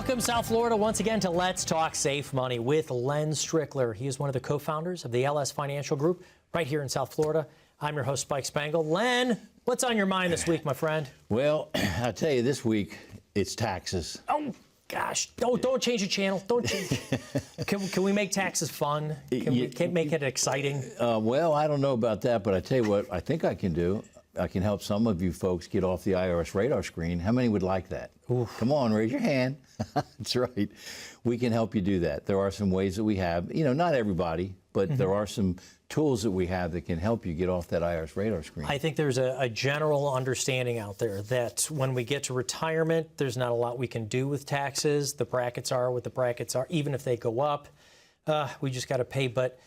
Welcome, South Florida, once again to Let's Talk Safe Money with Len Strickler. He is one of the co-founders of the LS Financial Group right here in South Florida. I'm your host, Spike Spangle. Len, what's on your mind this week, my friend? Well, I'll tell you, this week, it's taxes. Oh, gosh. Don't change the channel. Don't change. Can we make taxes fun? Can we make it exciting? Well, I don't know about that, but I tell you what, I think I can do. I can help some of you folks get off the IRS radar screen. How many would like that? Oof. Come on, raise your hand. That's right. We can help you do that. There are some ways that we have, not everybody, but there are some tools that we have that can help you get off that IRS radar screen. I think there's a general understanding out there that when we get to retirement, there's not a lot we can do with taxes. The brackets are what the brackets are. Even if they go up, we just got to pay. But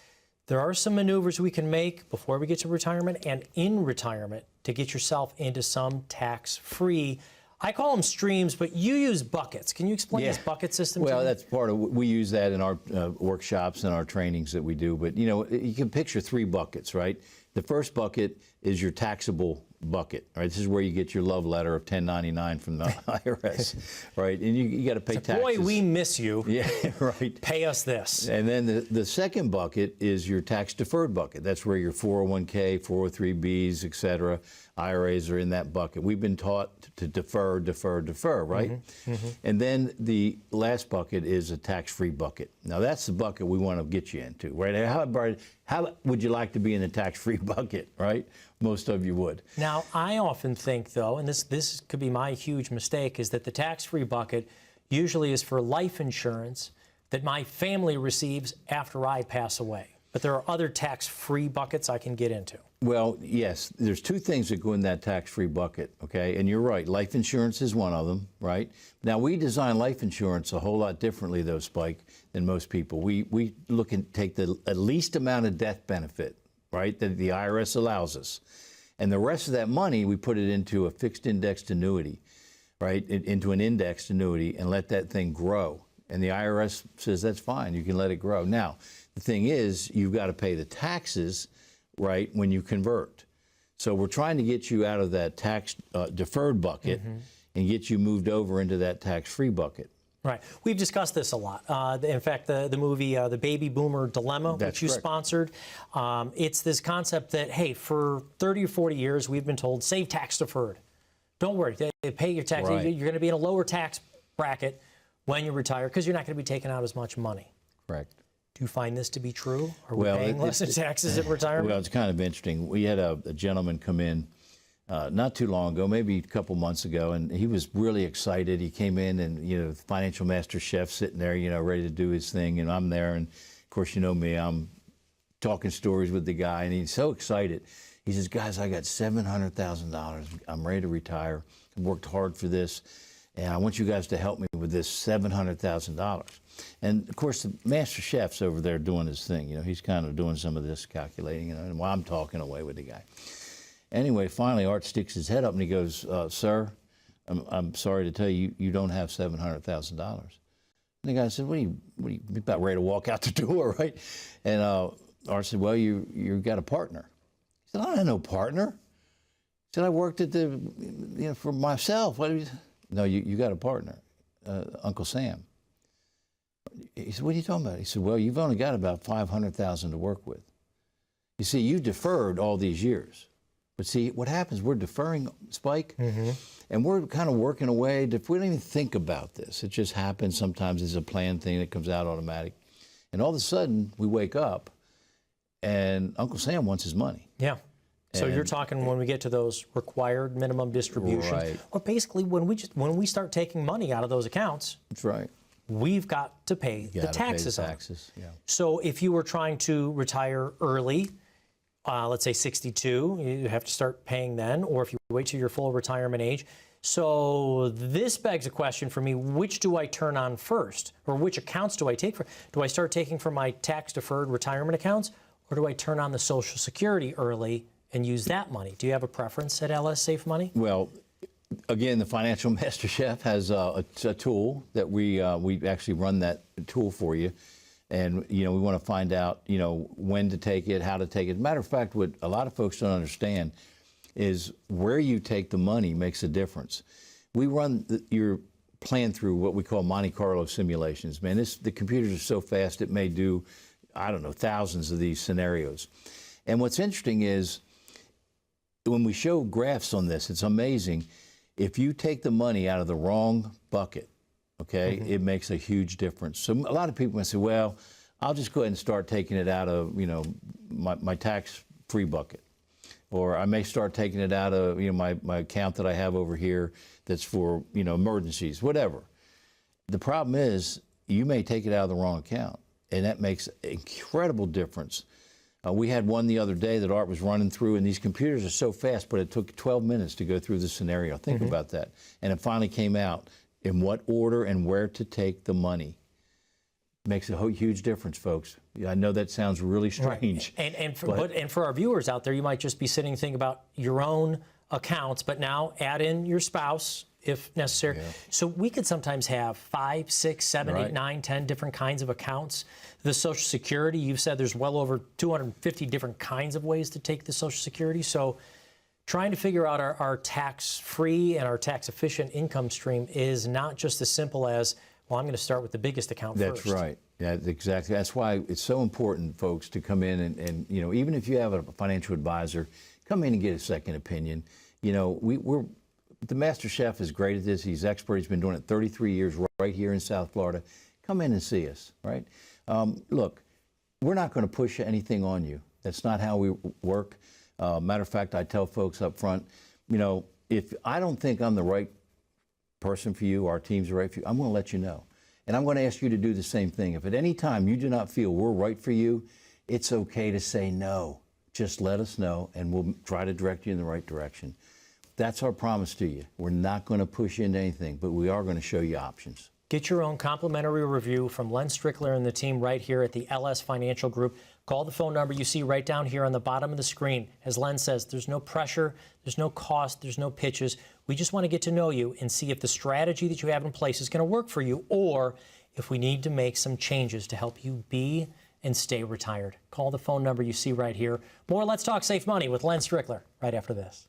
there are some maneuvers we can make before we get to retirement and in retirement to get yourself into some tax-free, I call them streams, but you use buckets. Can you explain this bucket system to me? Well, that's part of, we use that in our workshops and our trainings that we do. But, you can picture 3 buckets, right? The first bucket is your taxable bucket, right? This is where you get your love letter of 1099 from the IRS, right? And you got to pay taxes. Boy, we miss you. Yeah, right. Pay us this. And then the second bucket is your tax-deferred bucket. That's where your 401k, 403bs, et cetera, IRAs are in that bucket. We've been taught to defer, right? And then the last bucket is a tax-free bucket. Now, that's the bucket we want to get you into, right? How would you like to be in the tax-free bucket, right? Most of you would. Now, I often think, though, and this could be my huge mistake, is that the tax-free bucket usually is for life insurance that my family receives after I pass away. But there are other tax-free buckets I can get into. Well, yes, there's 2 things that go in that tax-free bucket, okay? And you're right, life insurance is one of them, right? Now, we design life insurance a whole lot differently, though, Spike, than most people. We look and take the least amount of death benefit, right, that the IRS allows us. And the rest of that money, we put it into a fixed indexed annuity, right, into an indexed annuity and let that thing grow. And the IRS says that's fine, you can let it grow. Now, the thing is, you've got to pay the taxes, right, when you convert. So we're trying to get you out of that tax deferred bucket and get you moved over into that tax-free bucket. Right. We've discussed this a lot. In fact, the movie, The Baby Boomer Dilemma, which you sponsored, it's this concept that, hey, for 30 or 40 years, we've been told, save tax deferred. Don't worry, pay your tax. Right. You're going to be in a lower tax bracket when you retire because you're not going to be taking out as much money. Correct. Do you find this to be true? Are we paying less in taxes at retirement? Well, it's kind of interesting. We had a gentleman come in not too long ago, maybe a couple months ago, and he was really excited. He came in and, the financial master chef sitting there, ready to do his thing, and I'm there. And, of course, you know me, I'm talking stories with the guy, and he's so excited. He says, guys, I got $700,000. I'm ready to retire. I worked hard for this, and I want you guys to help me with this $700,000. And, of course, the master chef's over there doing his thing. He's kind of doing some of this calculating, and while I'm talking away with the guy. Anyway, finally, Art sticks his head up and he goes, sir, I'm sorry to tell you, you don't have $700,000. And the guy said, what are you about ready to walk out the door, right? And Art said, well, you got a partner. He said, I don't have no partner. He said, I worked at for myself. No, you got a partner, Uncle Sam. He said, what are you talking about? He said, well, you've only got about $500,000 to work with. You see, you deferred all these years. But see, what happens, we're deferring, Spike, and we're kind of working away. We don't even think about this. It just happens. Sometimes it's a planned thing that comes out automatic. And all of a sudden, we wake up, and Uncle Sam wants his money. Yeah. So you're talking when we get to those required minimum distributions, right, or basically when we start taking money out of those accounts. That's right. We've got to pay the taxes on it. Yeah. So if you were trying to retire early, let's say 62, you have to start paying then, or if you wait till your full retirement age. So this begs a question for me, which do I turn on first? Or which accounts do I take for? Do I start taking from my tax-deferred retirement accounts, or do I turn on the Social Security early and use that money? Do you have a preference at LS Safe Money? Well, again, the Financial Master Chef has a tool that we actually run that tool for you. And, we want to find out, when to take it, how to take it. As a matter of fact, what a lot of folks don't understand is where you take the money makes a difference. We run your plan through what we call Monte Carlo simulations. Man, the computers are so fast it may do, I don't know, thousands of these scenarios. And what's interesting is when we show graphs on this, it's amazing. If you take the money out of the wrong bucket, okay, it makes a huge difference. So a lot of people might say, well, I'll just go ahead and start taking it out of, you know, my tax-free bucket. Or I may start taking it out of, you know, my account that I have over here that's for, you know, emergencies, whatever. The problem is you may take it out of the wrong account, and that makes an incredible difference. We had one the other day that Art was running through, and these computers are so fast, but it took 12 minutes to go through the scenario. Think about that. And it finally came out in what order and where to take the money. Makes a huge difference, folks. I know that sounds really strange. Right. And for our viewers out there, you might just be sitting thinking about your own accounts, but now add in your spouse if necessary. Yeah. So we could sometimes have 5, 6, 7, 8, 9, 10 different kinds of accounts. The Social Security, you've said there's well over 250 different kinds of ways to take the Social Security. So trying to figure out our tax-free and our tax-efficient income stream is not just as simple as, well, I'm going to start with the biggest account first. That's right. Yeah, exactly. That's why it's so important, folks, to come in and you know, even if you have a financial advisor, come in and get a second opinion. You know, the Master Chef is great at this. He's expert. He's been doing it 33 years right here in South Florida. Come in and see us, right? Look, we're not going to push anything on you. That's not how we work. Matter of fact, I tell folks up front, you know, if I don't think I'm the right person for you, our team's right for you, I'm going to let you know. And I'm going to ask you to do the same thing. If at any time you do not feel we're right for you, it's okay to say no. Just let us know, and we'll try to direct you in the right direction. That's our promise to you. We're not going to push you into anything, but we are going to show you options. Get your own complimentary review from Len Strickler and the team right here at the LS Financial Group. Call the phone number you see right down here on the bottom of the screen. As Len says, there's no pressure, there's no cost, there's no pitches. We just want to get to know you and see if the strategy that you have in place is going to work for you, or if we need to make some changes to help you be and stay retired. Call the phone number you see right here. More Let's Talk Safe Money with Len Strickler right after this.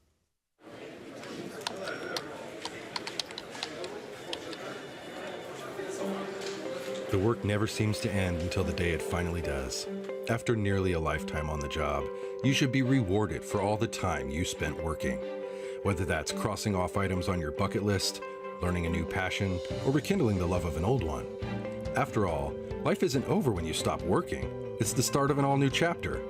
The work never seems to end until the day it finally does. After nearly a lifetime on the job, you should be rewarded for all the time you spent working. Whether that's crossing off items on your bucket list, learning a new passion, or rekindling the love of an old one. After all, life isn't over when you stop working. It's the start of an all-new chapter.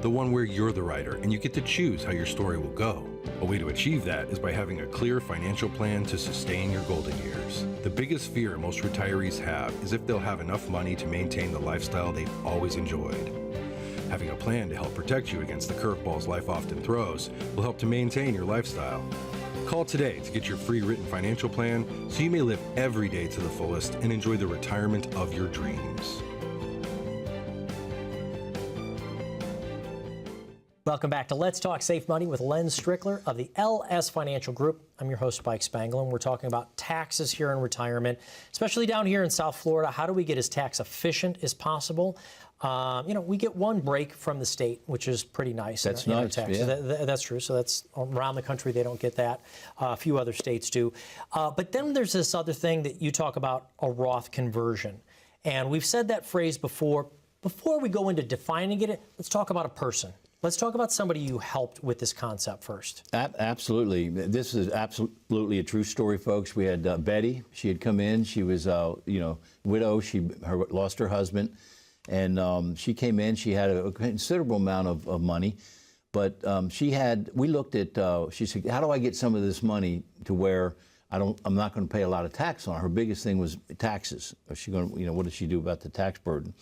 The one where you're the writer and you get to choose how your story will go. A way to achieve that is by having a clear financial plan to sustain your golden years. The biggest fear most retirees have is if they'll have enough money to maintain the lifestyle they've always enjoyed. Having a plan to help protect you against the curveballs life often throws will help to maintain your lifestyle. Call today to get your free written financial plan so you may live every day to the fullest and enjoy the retirement of your dreams. Welcome back to Let's Talk Safe Money with Len Strickler of the LS Financial Group. I'm your host, Spike Spangler, and we're talking about taxes here in retirement, especially down here in South Florida. How do we get as tax efficient as possible? You know, we get one break from the state, which is pretty nice. That's nice, yeah. That's true. So that's around the country, they don't get that. A few other states do. But then there's this other thing that you talk about, a Roth conversion. And we've said that phrase before. Before we go into defining it, let's talk about a person. Let's talk about somebody you helped with this concept first. Absolutely. This is absolutely a true story, folks. We had Betty. She had come in. She was, you know, widow. She lost her husband. And she came in. She had a considerable amount of money. But we looked at, she said, how do I get some of this money to where I'm not going to pay a lot of tax on it? Her biggest thing was taxes. Is she going to, you know, what does she do about the tax burden?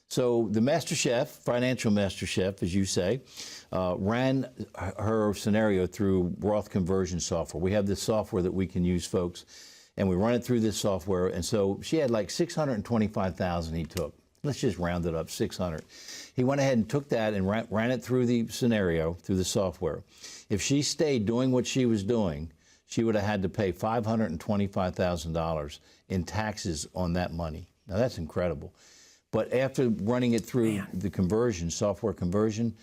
So the Master Chef, financial Master Chef, as you say, ran her scenario through Roth conversion software. We have this software that we can use, folks, and we run it through this software. And so she had like $625,000 he took. Let's just round it up, 600. He went ahead and took that and ran it through the scenario, through the software. If she stayed doing what she was doing, she would have had to pay $525,000 in taxes on that money. Now, that's incredible. But after running it through the conversion, software conversion,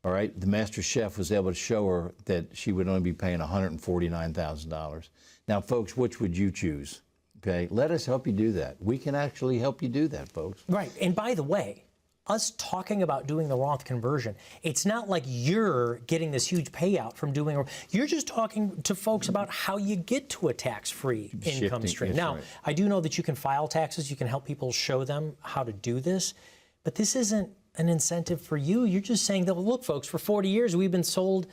all right, the Master Chef was able to show her that she would only be paying $149,000. Now, folks, which would you choose? Okay, let us help you do that. We can actually help you do that, folks. Right. And by the way, us talking about doing the Roth conversion, it's not like you're getting this huge payout from doing. You're just talking to folks about how you get to a tax-free income stream. Now, right. I do know that you can file taxes. You can help people show them how to do this, but this isn't an incentive for you. You're just saying that, well, look, folks, for 40 years we've been sold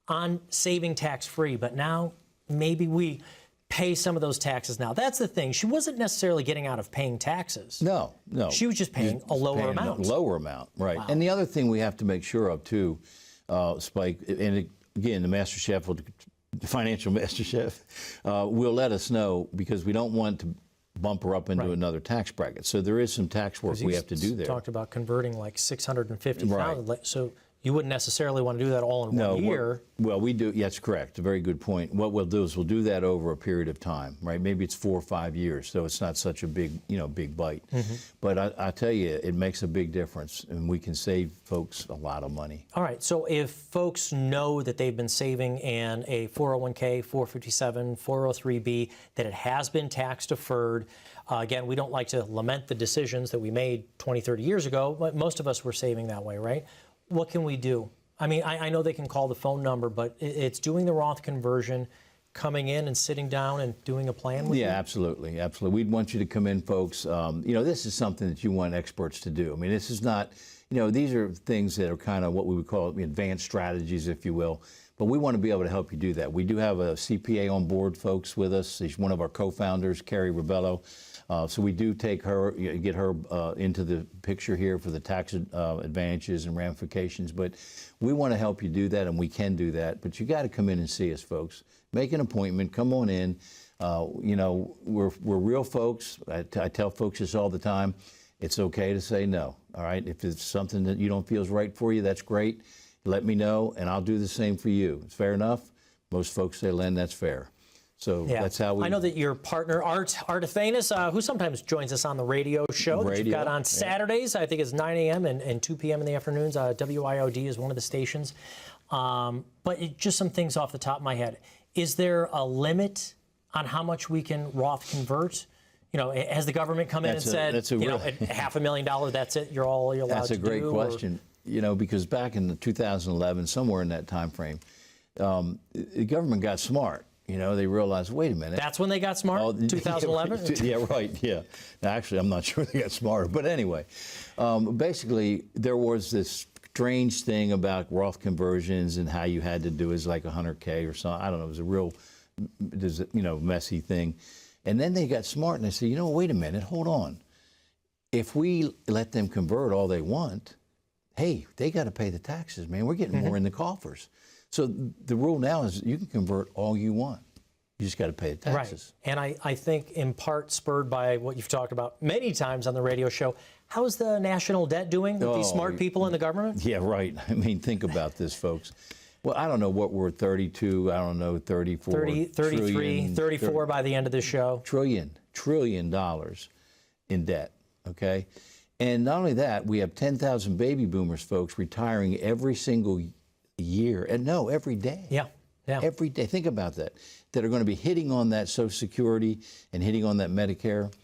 on saving tax-free, but now maybe we pay some of those taxes now. That's the thing. She wasn't necessarily getting out of paying taxes. No. She was just paying a lower amount. Lower amount, right. Wow. And the other thing we have to make sure of, too, Spike, and again, the Master Chef, the financial Master Chef, will let us know, because we don't want to bump her up into another tax bracket. So there is some tax work we have to do there. Talked about converting like 650,000. Right. So you wouldn't necessarily want to do that all in 1 year. Well, we do. Yes, correct. A very good point. What we'll do is we'll do that over a period of time, right? Maybe it's 4 or 5 years, so it's not such a big, big bite. But I tell you, it makes a big difference, and we can save folks a lot of money. All right. So if folks know that they've been saving in a 401k, 457, 403b, that it has been tax deferred. Again, we don't like to lament the decisions that we made 20, 30 years ago, but most of us were saving that way, right? What can we do? I mean, I know they can call the phone number, but it's doing the Roth conversion, coming in and sitting down and doing a plan with you? Yeah, absolutely, absolutely. We'd want you to come in, folks. This is something that you want experts to do. I mean, this is not, these are things that are kind of what we would call advanced strategies, if you will. But we want to be able to help you do that. We do have a CPA on board, folks, with us. She's one of our co-founders, 𝘬𝘓𝘂. So we do take her, get her into the picture here for the tax advantages and ramifications. But we want to help you do that, and we can do that. But you got to come in and see us, folks. Make an appointment. Come on in. We're real folks. I tell folks this all the time. It's okay to say no. All right. If it's something that you don't feel is right for you, that's great. Let me know, and I'll do the same for you. It's fair enough. Most folks say, Len, that's fair. So that's how we... I know that your partner, 𝘬𝘓𝘂, who sometimes joins us on the radio show that you've got on Saturdays, I think it's 9 a.m. and 2 p.m. in the afternoons. WIOD is one of the stations. But just some things off the top of my head. Is there a limit on how much we can Roth convert? Has the government come in and said, at $500,000, that's it, you're allowed to do? That's a great question. Because back in 2011, somewhere in that time frame, the government got smart. They realized, wait a minute. That's when they got smart? 2011? Yeah, right, yeah. Now, actually, I'm not sure they got smarter. But anyway, basically, there was this strange thing about Roth conversions and how you had to do is like $100K or something. I don't know. It was a real, messy thing. And then they got smart and they said, wait a minute, hold on. If we let them convert all they want, hey, they got to pay the taxes, man. We're getting more in the coffers. So the rule now is you can convert all you want. You just got to pay the taxes. Right. And I think in part spurred by what you've talked about many times on the radio show, how's the national debt doing with these smart people in the government? Yeah, right. I mean, think about this, folks. Well, I don't know what we're 32, I don't know, 34. 33, trillion, 34 by the end of this show. Trillion dollars in debt, okay? And not only that, we have 10,000 baby boomers, folks, retiring every single year. And no, every day. Yeah. Every day. Think about that. That are going to be hitting on that Social Security and hitting on that Medicare.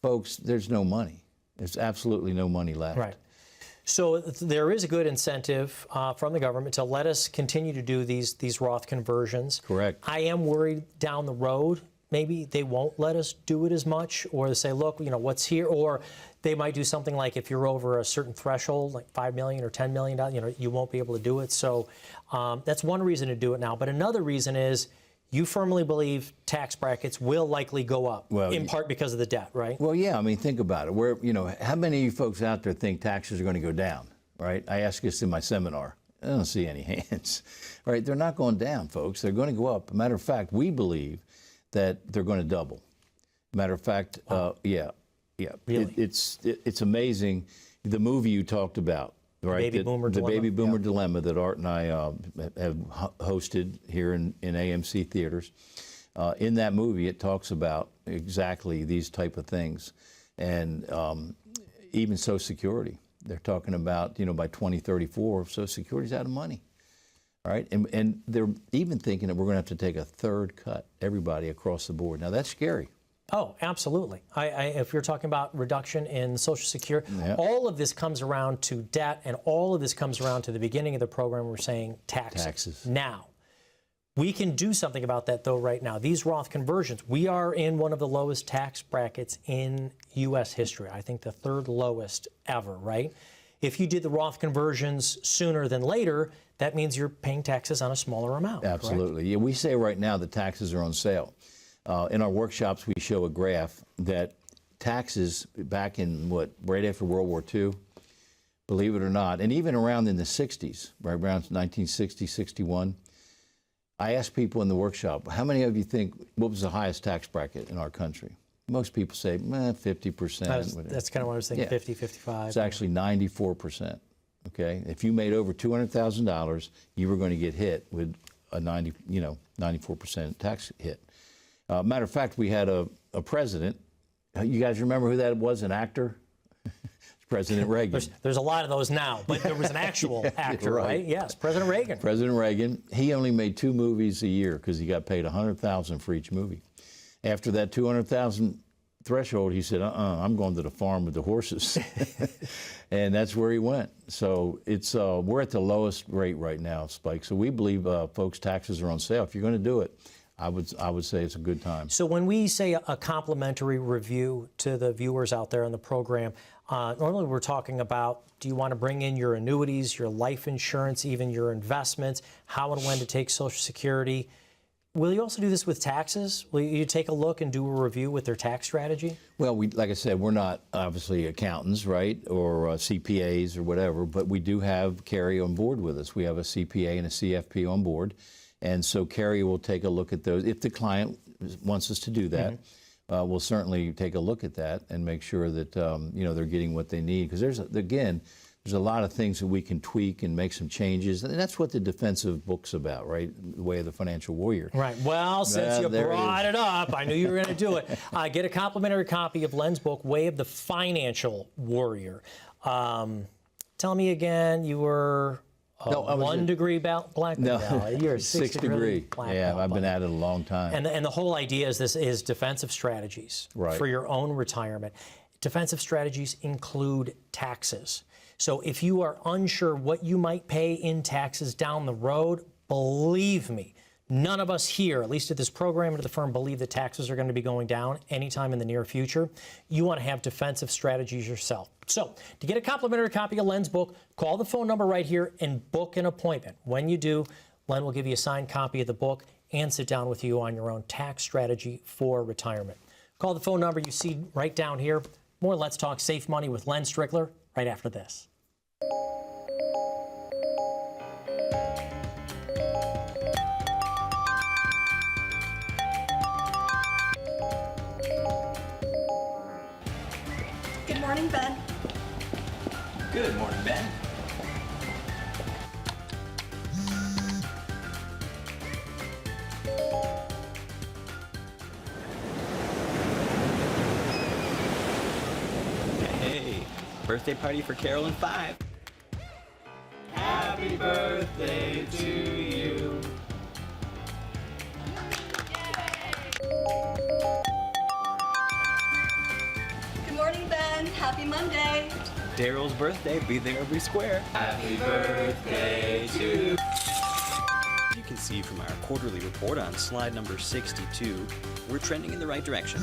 Folks, there's no money. There's absolutely no money left. Right. So there is a good incentive from the government to let us continue to do these Roth conversions. Correct. I am worried down the road, maybe they won't let us do it as much, or they say, look, what's here, or they might do something like if you're over a certain threshold, like $5 million or $10 million, you won't be able to do it. So that's one reason to do it now. But another reason is you firmly believe tax brackets will likely go up, in part because of the debt, right? Well, yeah. I mean, think about it. How many of you folks out there think taxes are going to go down, right? I asked this in my seminar. I don't see any hands, right? They're not going down, folks. They're going to go up. Matter of fact, we believe that they're going to double. Matter of fact, yeah. Really? It's amazing. The movie you talked about, right? Baby Boomer the Dilemma. Baby Boomer Dilemma that Art and I have hosted here in AMC theaters. In that movie, it talks about exactly these type of things, and even Social Security. They're talking about by 2034, Social Security's out of money. All right, and they're even thinking that we're going to have to take a third cut, everybody across the board. Now that's scary. Oh, absolutely. If you're talking about reduction in Social Security, all of this comes around to debt, and all of this comes around to the beginning of the program. We're saying taxes. Now, we can do something about that, though, right now. These Roth conversions, we are in one of the lowest tax brackets in U.S. history. I think the third lowest ever, right? If you did the Roth conversions sooner than later, that means you're paying taxes on a smaller amount. Absolutely. Correct? Yeah, we say right now the taxes are on sale. In our workshops, we show a graph that taxes back in, right after World War II, believe it or not, and even around in the 60s, right around 1960, 61, I asked people in the workshop, how many of you think, what was the highest tax bracket in our country? Most people say, 50%. That's kind of what I was thinking, 50, 55. It's actually 94%, okay? If you made over $200,000, you were going to get hit with a 94% tax hit. Matter of fact, we had a president. You guys remember who that was, an actor? It's President Reagan. There's a lot of those now, but there was an actual actor, right? Yes, President Reagan. President Reagan. He only made 2 movies a year because he got paid $100,000 for each movie. After that $200,000 threshold, he said, I'm going to the farm with the horses. And that's where he went. So it's we're at the lowest rate right now, Spike. So we believe folks' taxes are on sale. If you're going to do it, I would say it's a good time. So when we say a complimentary review to the viewers out there on the program, normally we're talking about, do you want to bring in your annuities, your life insurance, even your investments, how and when to take Social Security? Will you also do this with taxes? Will you take a look and do a review with their tax strategy? Well, like I said, we're not obviously accountants, right, or CPAs or whatever, but we do have Carrie on board with us. We have a CPA and a CFP on board. And so Carrie will take a look at those. If the client wants us to do that, we'll certainly take a look at that and make sure that they're getting what they need. Because there's a lot of things that we can tweak and make some changes, and that's what the defensive book's about, right? The Way of the Financial Warrior. Right. Well, since you brought it up, I knew you were going to do it. Get a complimentary copy of Len's book, Way of the Financial Warrior. Tell me again, you were. One degree black belt. You're a 6-degree black belt. Yeah, I've been at it a long time. And the whole idea is this is defensive strategies for your own retirement. Defensive strategies include taxes. So if you are unsure what you might pay in taxes down the road, believe me, none of us here, at least at this program and at the firm, believe that taxes are going to be going down anytime in the near future. You want to have defensive strategies yourself. So to get a complimentary copy of Len's book, call the phone number right here and book an appointment. When you do, Len will give you a signed copy of the book and sit down with you on your own tax strategy for retirement. Call the phone number you see right down here. More Let's Talk Safe Money with Len Strickler right after this. Good morning, Ben. Good morning, Ben. Hey, birthday party for Carol and 5. Happy birthday to you. Good morning, Ben. Happy Monday. Daryl's birthday, be there or be square. Happy birthday to you. As you can see from our quarterly report on slide number 62, we're trending in the right direction.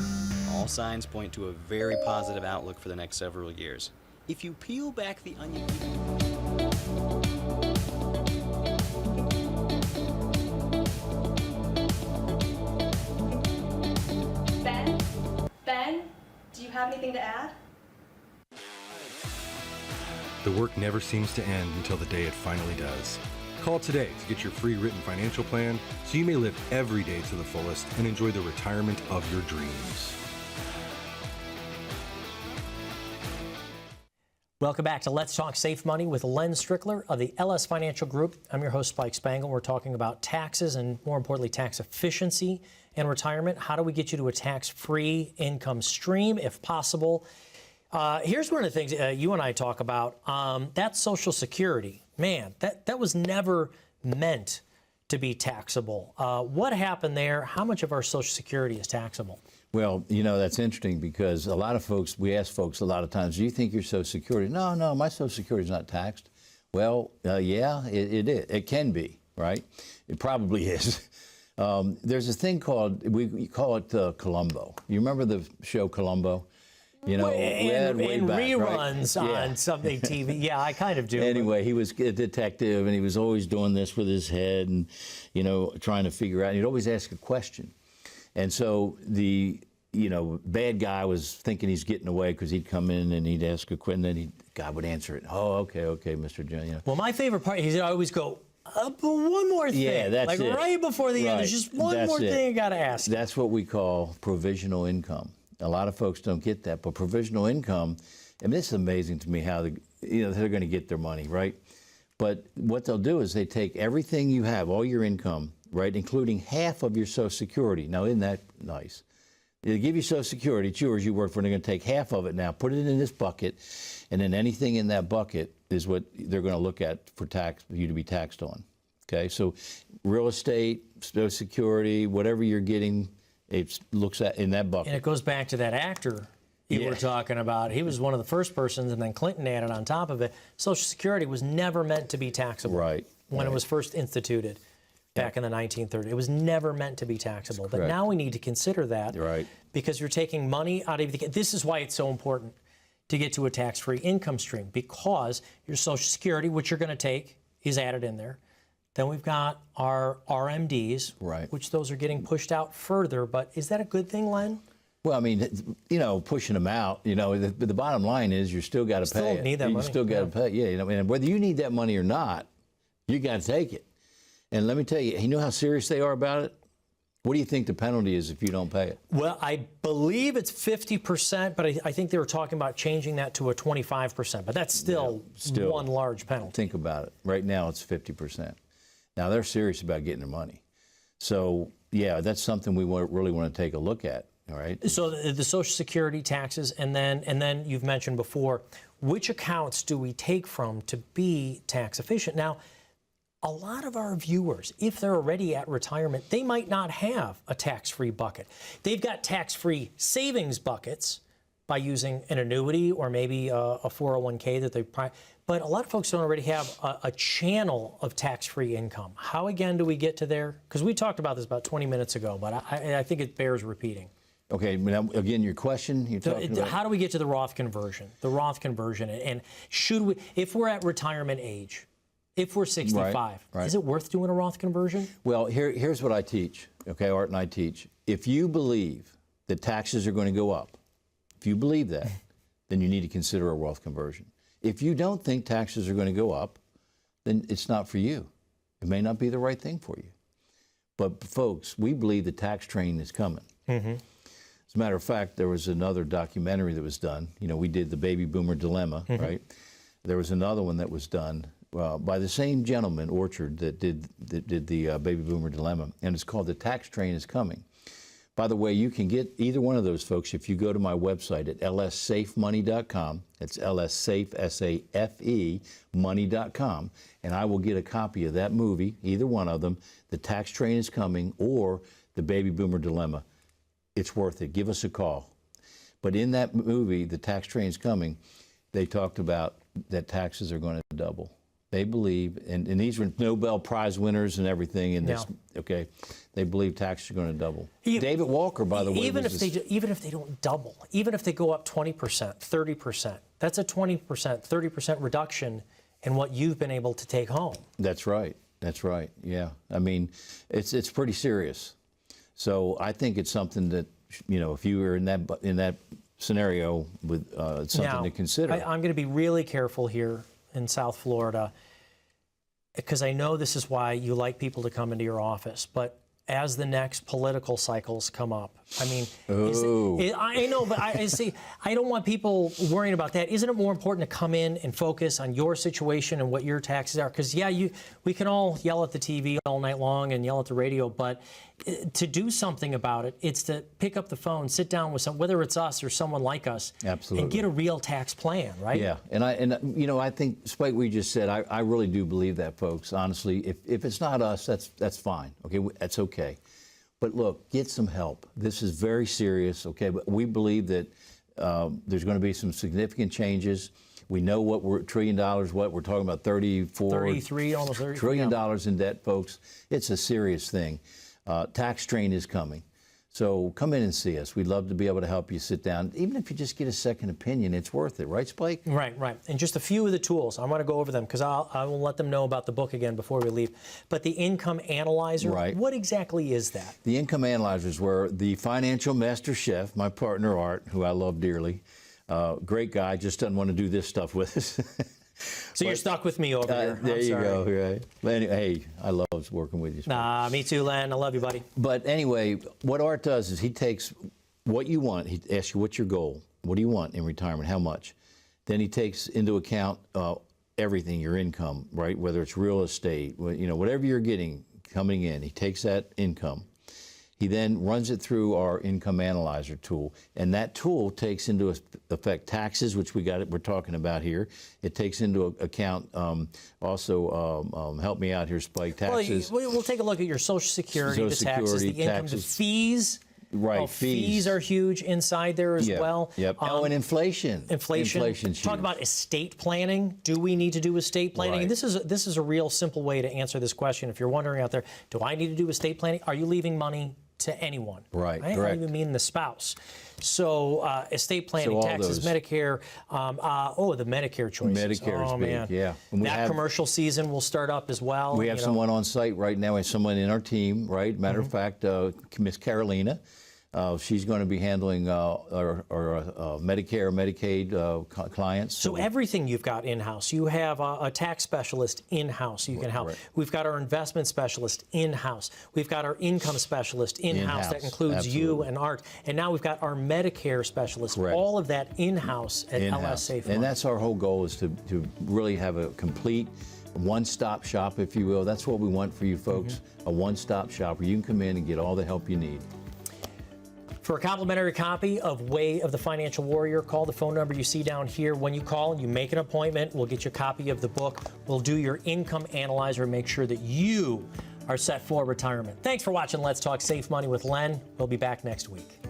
All signs point to a very positive outlook for the next several years. If you peel back the onion... Ben, do you have anything to add? The work never seems to end until the day it finally does. Call today to get your free written financial plan so you may live every day to the fullest and enjoy the retirement of your dreams. Welcome back to Let's Talk Safe Money with Len Strickler of the LS Financial Group. I'm your host, Spike Spangle. We're talking about taxes and, more importantly, tax efficiency and retirement. How do we get you to a tax-free income stream, if possible? Here's one of the things you and I talk about. That's Social Security. Man, that was never meant to be taxable. What happened there? How much of our Social Security is taxable? Well, you know, that's interesting because a lot of folks, we ask folks a lot of times, do you think your Social Security? No, my Social Security is not taxed. Well, yeah, it is. It can be, right? It probably is. There's a thing called, we call it Columbo. You remember the show Columbo? You know, and way back, reruns right? on something TV. Yeah, I kind of do. Anyway, he was a detective, and he was always doing this with his head and, you know, trying to figure out. And he'd always ask a question. And so the, you know, bad guy was thinking he's getting away because he'd come in and he'd ask a question, and then God would answer it. Oh, okay, Mr. John. You know. Well, my favorite part, he'd always go, but one more thing. Yeah, that's like it. Right before the end, there's just one more thing you got to ask. That's what we call provisional income. A lot of folks don't get that, but provisional income, I mean, it's amazing to me how they're going to get their money, right? But what they'll do is they take everything you have, all your income, right, including half of your Social Security. Now, isn't that nice? They give you Social Security, it's yours, you work for it, they're going to take half of it now, put it in this bucket, and then anything in that bucket is what they're going to look at for you to be taxed on. Okay, so real estate, Social Security, whatever you're getting, it looks at in that bucket. And it goes back to that actor you were talking about. He was one of the first persons, and then Clinton added on top of it. Social Security was never meant to be taxable. Right. When it was first instituted back in the 1930s. It was never meant to be taxable. But now we need to consider that. Right. Because you're taking money out of the... This is why it's so important to get to a tax-free income stream, because your Social Security, which you're going to take, is added in there. Then we've got our RMDs, which those are getting pushed out further. But is that a good thing, Len? Well, I mean, you know, pushing them out, you know, the bottom line is you still got to pay it. Still need that money. You still got to pay, you know, and whether you need that money or not, you got to take it. And let me tell you know how serious they are about it? What do you think the penalty is if you don't pay it? Well, I believe it's 50%, but I think they were talking about changing that to a 25%. But that's still one large penalty. Think about it. Right now, it's 50%. Now, they're serious about getting their money. So, yeah, that's something we really want to take a look at, all right? So the Social Security taxes, and then you've mentioned before, which accounts do we take from to be tax efficient? Now, a lot of our viewers, if they're already at retirement, they might not have a tax-free bucket. They've got tax-free savings buckets by using an annuity or maybe a 401k that they... But a lot of folks don't already have a channel of tax-free income. How, again, do we get to there? Because we talked about this about 20 minutes ago, but I think it bears repeating. Okay, now, again, your question, you're talking about... How do we get to the Roth conversion? The Roth conversion, and should we, if we're at retirement age, if we're 65, is it worth doing a Roth conversion? Well, here's what I teach, okay, Art and I teach. If you believe that taxes are going to go up, if you believe that, then you need to consider a Roth conversion. If you don't think taxes are going to go up, then it's not for you. It may not be the right thing for you. But, folks, we believe the tax train is coming. As a matter of fact, there was another documentary that was done. You know, we did the Baby Boomer Dilemma, right? There was another one that was done by the same gentleman, Orchard, that did the Baby Boomer Dilemma, and it's called The Tax Train is Coming. By the way, you can get either one of those, folks, if you go to my website at lssafemoney.com. It's lssafe, S-A-F-E, money.com, and I will get a copy of that movie, either one of them, The Tax Train is Coming or The Baby Boomer Dilemma. It's worth it. Give us a call. But in that movie, The Tax Train is Coming, they talked about that taxes are going to double. They believe, and these were Nobel Prize winners and everything in this, okay, they believe taxes are going to double. David Walker, by the way, even if they don't double, even if they go up 20%, 30%, that's a 20%, 30% reduction in what you've been able to take home. That's right. That's right. Yeah. I mean, it's pretty serious. So I think it's something that, you know, if you were in that scenario, with it's something to consider. I'm going to be really careful here in South Florida, because I know this is why you like people to come into your office. But as the next political cycles come up, I mean, Oh. I know, but I see. I don't want people worrying about that. Isn't it more important to come in and focus on your situation and what your taxes are? Because yeah, we can all yell at the TV all night long and yell at the radio, but to do something about it, it's to pick up the phone, sit down with whether it's us or someone like us, Absolutely. and get a real tax plan, right? Yeah, and you know, I think, Spike, we just said, I really do believe that, folks. Honestly, if it's not us, that's fine. Okay, that's okay. But look, get some help. This is very serious. Okay, but we believe that there's going to be some significant changes. We know what $1 trillion. What we're talking about, 33, almost 30 trillion dollars in debt, folks. It's a serious thing. Tax train is coming. So come in and see us. We'd love to be able to help you sit down. Even if you just get a second opinion, it's worth it. Right, Spike? Right. And just a few of the tools. I want to go over them because I will let them know about the book again before we leave. But the income analyzer, right. What exactly is that? The income analyzer is where the financial master chef, my partner Art, who I love dearly, great guy, just doesn't want to do this stuff with us. So you're stuck with me over here. There I'm you sorry. go. Right. But anyway, hey, I love working with you. Spike. Nah, me too, Len. I love you, buddy. But anyway, what Art does is he takes what you want. He asks you, what's your goal? What do you want in retirement? How much? Then he takes into account everything, your income, right? Whether it's real estate, you know, whatever you're getting coming in, he takes that income. He then runs it through our income analyzer tool, and that tool takes into effect taxes, which we're talking about here. It takes into account also, help me out here, Spike, taxes. Well, we'll take a look at your Social Security, the taxes, the income, the fees. Right, Oh, fees are huge inside there as well. Yep. And inflation. Inflation's Talk huge. about estate planning. Do we need to do estate planning? Right. And this is a real simple way to answer this question. If you're wondering out there, do I need to do estate planning? Are you leaving money to anyone? Right, I correct. don't even mean the spouse. So estate planning, So all taxes, those. Medicare, the Medicare choices. Medicare is oh, big, man. yeah. And we that have- commercial season will start up as well. We have someone on site right now. We have someone in our team, right? Matter of fact, Miss Carolina. She's going to be handling our Medicare, Medicaid clients. So everything you've got in-house. You have a tax specialist in-house you can help. Right. We've got our investment specialist in-house. We've got our income specialist in-house. That In-house, includes you absolutely. and Art. And now we've got our Medicare specialist. Correct. All of that in-house at LS Safe Money. And that's our whole goal, is to really have a complete one-stop shop, if you will. That's what we want for you folks, a one-stop shop where you can come in and get all the help you need. For a complimentary copy of Way of the Financial Warrior, call the phone number you see down here. When you call and you make an appointment, we'll get you a copy of the book. We'll do your income analyzer and make sure that you are set for retirement. Thanks for watching Let's Talk Safe Money with Len. We'll be back next week.